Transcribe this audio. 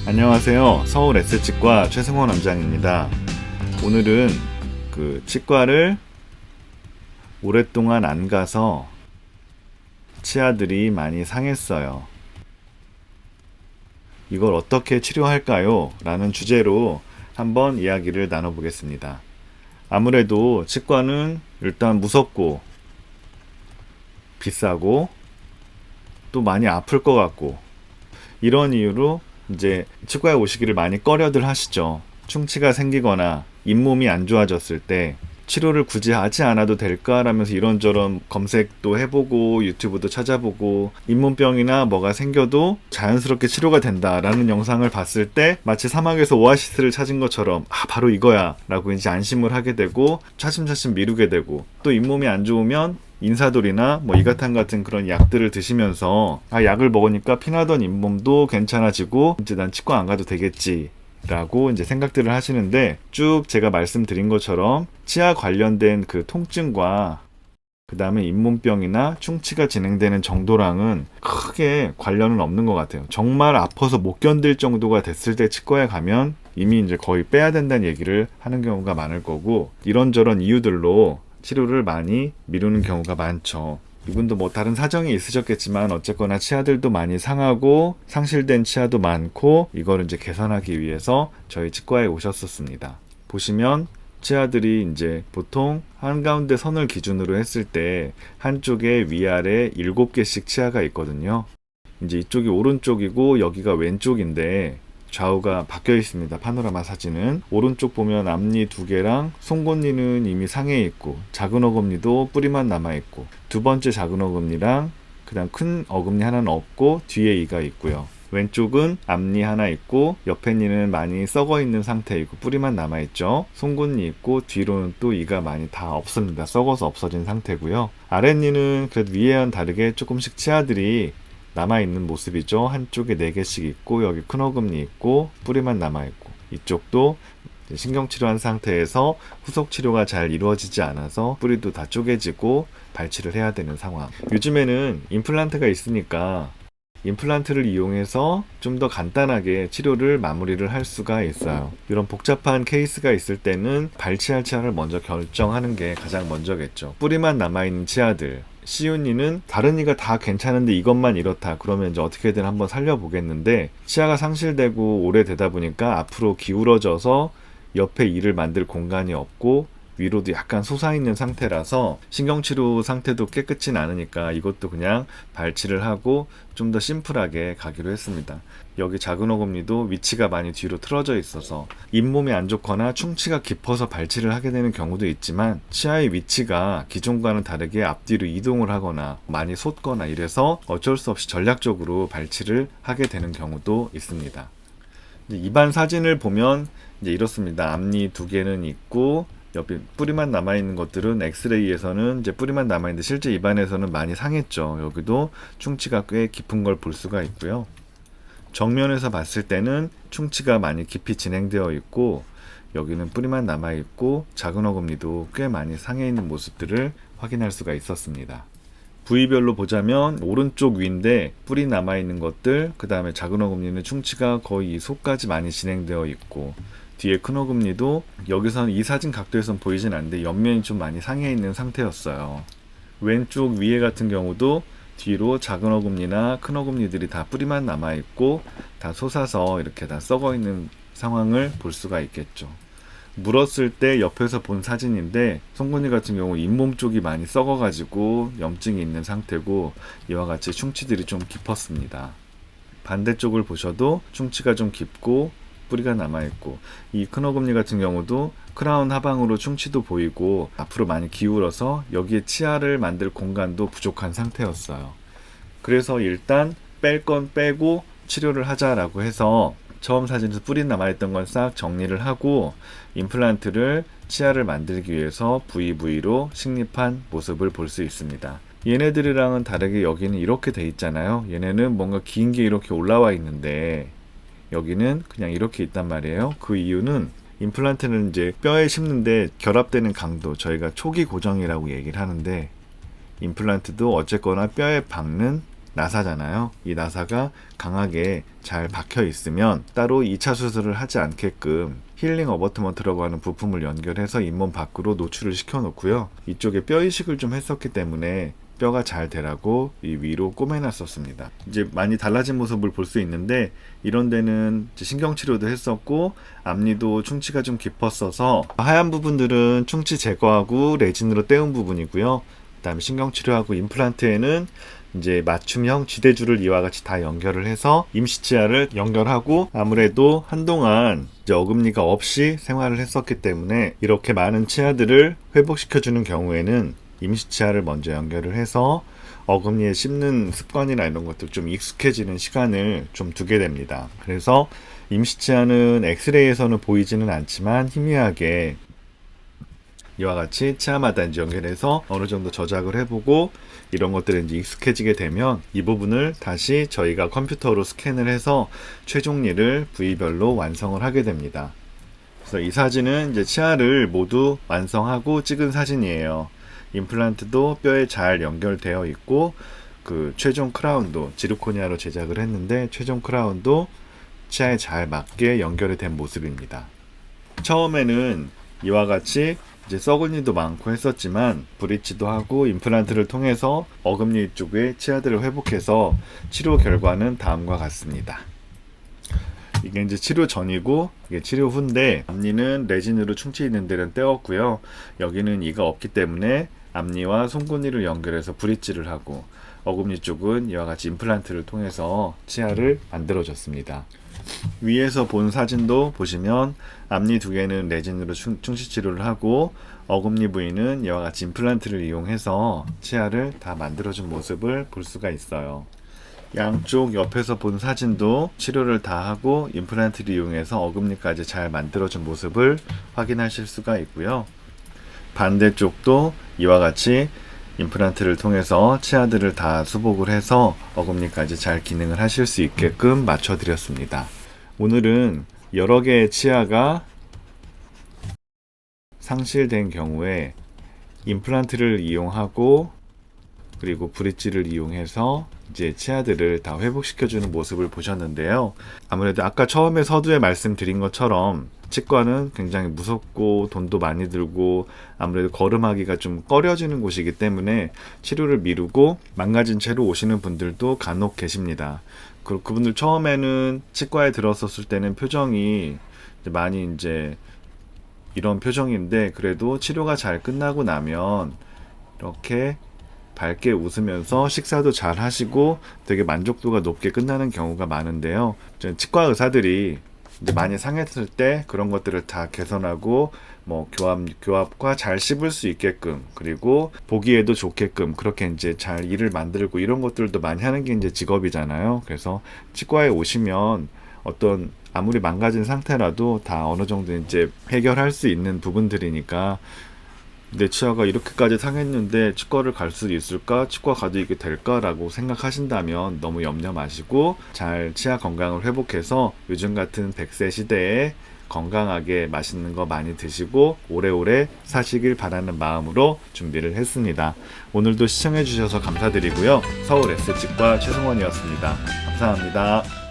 안녕하세요. 서울 S치과 최승원 원장입니다. 오늘은 치과를 오랫동안 안 가서 치아들이 많이 상했어요. 이걸 어떻게 치료할까요? 라는 주제로 한번 이야기를 나눠보겠습니다. 아무래도 치과는 일단 무섭고 비싸고 또 많이 아플 것 같고 이런 이유로 이제 치과에 오시기를 많이 꺼려들 하시죠. 충치가 생기거나 잇몸이 안 좋아졌을 때 치료를 굳이 하지 않아도 될까라면서 이런저런 검색도 해보고 유튜브도 찾아보고 잇몸병이나 뭐가 생겨도 자연스럽게 치료가 된다라는 영상을 봤을 때 마치 사막에서 오아시스를 찾은 것처럼 바로 이거야 라고 이제 안심을 하게 되고 차츰차츰 미루게 되고, 또 잇몸이 안 좋으면 인사돌이나 이가탄 같은 그런 약들을 드시면서 약을 먹으니까 피나던 잇몸도 괜찮아지고 이제 난 치과 안 가도 되겠지 라고 이제 생각들을 하시는데, 쭉 제가 말씀드린 것처럼 치아 관련된 그 통증과 그 다음에 잇몸병이나 충치가 진행되는 정도랑은 크게 관련은 없는 것 같아요. 정말 아파서 못 견딜 정도가 됐을 때 치과에 가면 이미 이제 거의 빼야 된다는 얘기를 하는 경우가 많을 거고, 이런저런 이유들로 치료를 많이 미루는 경우가 많죠. 이분도 다른 사정이 있으셨겠지만 어쨌거나 치아들도 많이 상하고 상실된 치아도 많고, 이거를 이제 개선하기 위해서 저희 치과에 오셨었습니다. 보시면 치아들이 이제 보통 한가운데 선을 기준으로 했을 때 한쪽에 위아래 7개씩 치아가 있거든요. 이제 이쪽이 오른쪽이고 여기가 왼쪽인데 좌우가 바뀌어 있습니다. 파노라마 사진은 오른쪽 보면 앞니 2개랑 송곳니는 이미 상해 있고 작은 어금니도 뿌리만 남아 있고, 두 번째 작은 어금니랑 그다음 큰 어금니 하나는 없고 뒤에 이가 있고요. 왼쪽은 앞니 하나 있고 옆에 니는 많이 썩어 있는 상태이고 뿌리만 남아 있죠. 송곳니 있고 뒤로는 또 이가 많이 다 없습니다. 썩어서 없어진 상태고요. 아랫니는 그래도 위에와는 다르게 조금씩 치아들이 남아있는 모습이죠. 한쪽에 4개씩 있고 여기 큰 어금니 있고 뿌리만 남아있고, 이쪽도 신경치료한 상태에서 후속치료가 잘 이루어지지 않아서 뿌리도 다 쪼개지고 발치를 해야 되는 상황. 요즘에는 임플란트가 있으니까 임플란트를 이용해서 좀 더 간단하게 치료를 마무리를 할 수가 있어요. 이런 복잡한 케이스가 있을 때는 발치할 치아를 먼저 결정하는 게 가장 먼저겠죠. 뿌리만 남아있는 치아들, 쉬운 이는 다른 이가 다 괜찮은데 이것만 이렇다 그러면 이제 어떻게든 한번 살려보겠는데, 치아가 상실되고 오래되다 보니까 앞으로 기울어져서 옆에 이를 만들 공간이 없고 위로도 약간 솟아있는 상태라서 신경치료 상태도 깨끗진 않으니까 이것도 그냥 발치를 하고 좀 더 심플하게 가기로 했습니다. 여기 작은 어금니도 위치가 많이 뒤로 틀어져 있어서 잇몸이 안 좋거나 충치가 깊어서 발치를 하게 되는 경우도 있지만, 치아의 위치가 기존과는 다르게 앞뒤로 이동을 하거나 많이 솟거나 이래서 어쩔 수 없이 전략적으로 발치를 하게 되는 경우도 있습니다. 입안 사진을 보면 이제 이렇습니다. 앞니 2개는 있고 옆에 뿌리만 남아있는 것들은 엑스레이에서는 이제 뿌리만 남아있는데 실제 입안에서는 많이 상했죠. 여기도 충치가 꽤 깊은 걸 볼 수가 있고요. 정면에서 봤을 때는 충치가 많이 깊이 진행되어 있고 여기는 뿌리만 남아있고 작은 어금니도 꽤 많이 상해 있는 모습들을 확인할 수가 있었습니다. 부위별로 보자면 오른쪽 위인데 뿌리 남아있는 것들, 그 다음에 작은 어금니는 충치가 거의 이 속까지 많이 진행되어 있고, 뒤에 큰 어금니도 여기서는 이 사진 각도에선 보이진 않는데 옆면이 좀 많이 상해 있는 상태였어요. 왼쪽 위에 같은 경우도 뒤로 작은 어금니나 큰 어금니들이 다 뿌리만 남아있고 다 솟아서 이렇게 다 썩어 있는 상황을 볼 수가 있겠죠. 물었을 때 옆에서 본 사진인데 송곳니 같은 경우 잇몸 쪽이 많이 썩어가지고 염증이 있는 상태고 이와 같이 충치들이 좀 깊었습니다. 반대쪽을 보셔도 충치가 좀 깊고 뿌리가 남아있고, 이 큰 어금니 같은 경우도 크라운 하방으로 충치도 보이고 앞으로 많이 기울어서 여기에 치아를 만들 공간도 부족한 상태였어요. 그래서 일단 뺄 건 빼고 치료를 하자라고 해서 처음 사진에서 뿌리 남아있던 건 싹 정리를 하고 임플란트를 치아를 만들기 위해서 부위부위로 식립한 모습을 볼 수 있습니다. 얘네들이랑은 다르게 여기는 이렇게 돼 있잖아요. 얘네는 뭔가 긴 게 이렇게 올라와 있는데 여기는 그냥 이렇게 있단 말이에요. 그 이유는 임플란트는 이제 뼈에 심는데 결합되는 강도, 저희가 초기 고정이라고 얘기를 하는데 임플란트도 어쨌거나 뼈에 박는 나사잖아요. 이 나사가 강하게 잘 박혀 있으면 따로 2차 수술을 하지 않게끔 힐링 어버트먼트라고 하는 부품을 연결해서 잇몸 밖으로 노출을 시켜 놓고요. 이쪽에 뼈 이식을 좀 했었기 때문에 뼈가 잘 되라고 이 위로 꼬매놨었습니다. 이제 많이 달라진 모습을 볼 수 있는데, 이런 데는 신경치료도 했었고 앞니도 충치가 좀 깊었어서 하얀 부분들은 충치 제거하고 레진으로 떼운 부분이고요. 그 다음에 신경치료하고 임플란트에는 이제 맞춤형 지대줄을 이와 같이 다 연결을 해서 임시치아를 연결하고, 아무래도 한동안 이제 어금니가 없이 생활을 했었기 때문에 이렇게 많은 치아들을 회복시켜주는 경우에는 임시치아를 먼저 연결을 해서 어금니에 씹는 습관이나 이런 것들 좀 익숙해지는 시간을 좀 두게 됩니다. 그래서 임시치아는 엑스레이에서는 보이지는 않지만 희미하게 이와 같이 치아마다 이제 연결해서 어느 정도 저작을 해보고 이런 것들이 이제 익숙해지게 되면 이 부분을 다시 저희가 컴퓨터로 스캔을 해서 최종리를 부위별로 완성을 하게 됩니다. 그래서 이 사진은 이제 치아를 모두 완성하고 찍은 사진이에요. 임플란트도 뼈에 잘 연결되어 있고, 그 최종 크라운도 지르코니아로 제작을 했는데 최종 크라운도 치아에 잘 맞게 연결이 된 모습입니다. 처음에는 이와 같이 이제 썩은이도 많고 했었지만 브릿지도 하고 임플란트를 통해서 어금니 쪽의 치아들을 회복해서 치료 결과는 다음과 같습니다. 이게 이제 치료 전이고 이게 치료 후인데, 앞니는 레진으로 충치 있는 데는 떼었고요. 여기는 이가 없기 때문에 앞니와 송곳니를 연결해서 브릿지를 하고, 어금니 쪽은 이와 같이 임플란트를 통해서 치아를 만들어줬습니다. 위에서 본 사진도 보시면 앞니 두 개는 레진으로 충치 치료를 하고, 어금니 부위는 이와 같이 임플란트를 이용해서 치아를 다 만들어준 모습을 볼 수가 있어요. 양쪽 옆에서 본 사진도 치료를 다 하고 임플란트를 이용해서 어금니까지 잘 만들어준 모습을 확인하실 수가 있고요. 반대쪽도 이와 같이 임플란트를 통해서 치아들을 다 수복을 해서 어금니까지 잘 기능을 하실 수 있게끔 맞춰 드렸습니다. 오늘은 여러 개의 치아가 상실된 경우에 임플란트를 이용하고 그리고 브릿지를 이용해서 이제 치아들을 다 회복시켜주는 모습을 보셨는데요. 아무래도 아까 처음에 서두에 말씀드린 것처럼 치과는 굉장히 무섭고 돈도 많이 들고 아무래도 걸음하기가 좀 꺼려지는 곳이기 때문에 치료를 미루고 망가진 채로 오시는 분들도 간혹 계십니다. 그분들 처음에는 치과에 들었었을 때는 표정이 많이 이제 이런 표정인데, 그래도 치료가 잘 끝나고 나면 이렇게 밝게 웃으면서 식사도 잘 하시고 되게 만족도가 높게 끝나는 경우가 많은데요. 치과 의사들이 이제 많이 상했을 때 그런 것들을 다 개선하고 뭐 교합과 잘 씹을 수 있게끔, 그리고 보기에도 좋게끔 그렇게 이제 잘 일을 만들고 이런 것들도 많이 하는 게 이제 직업이잖아요. 그래서 치과에 오시면 어떤 아무리 망가진 상태라도 다 어느 정도 이제 해결할 수 있는 부분들이니까, 내 치아가 이렇게까지 상했는데 치과를 갈 수 있을까? 치과 가도 이게 될까라고 생각하신다면 너무 염려 마시고 잘 치아 건강을 회복해서 요즘 같은 100세 시대에 건강하게 맛있는 거 많이 드시고 오래오래 사시길 바라는 마음으로 준비를 했습니다. 오늘도 시청해 주셔서 감사드리고요. 서울 S치과 최승원이었습니다. 감사합니다.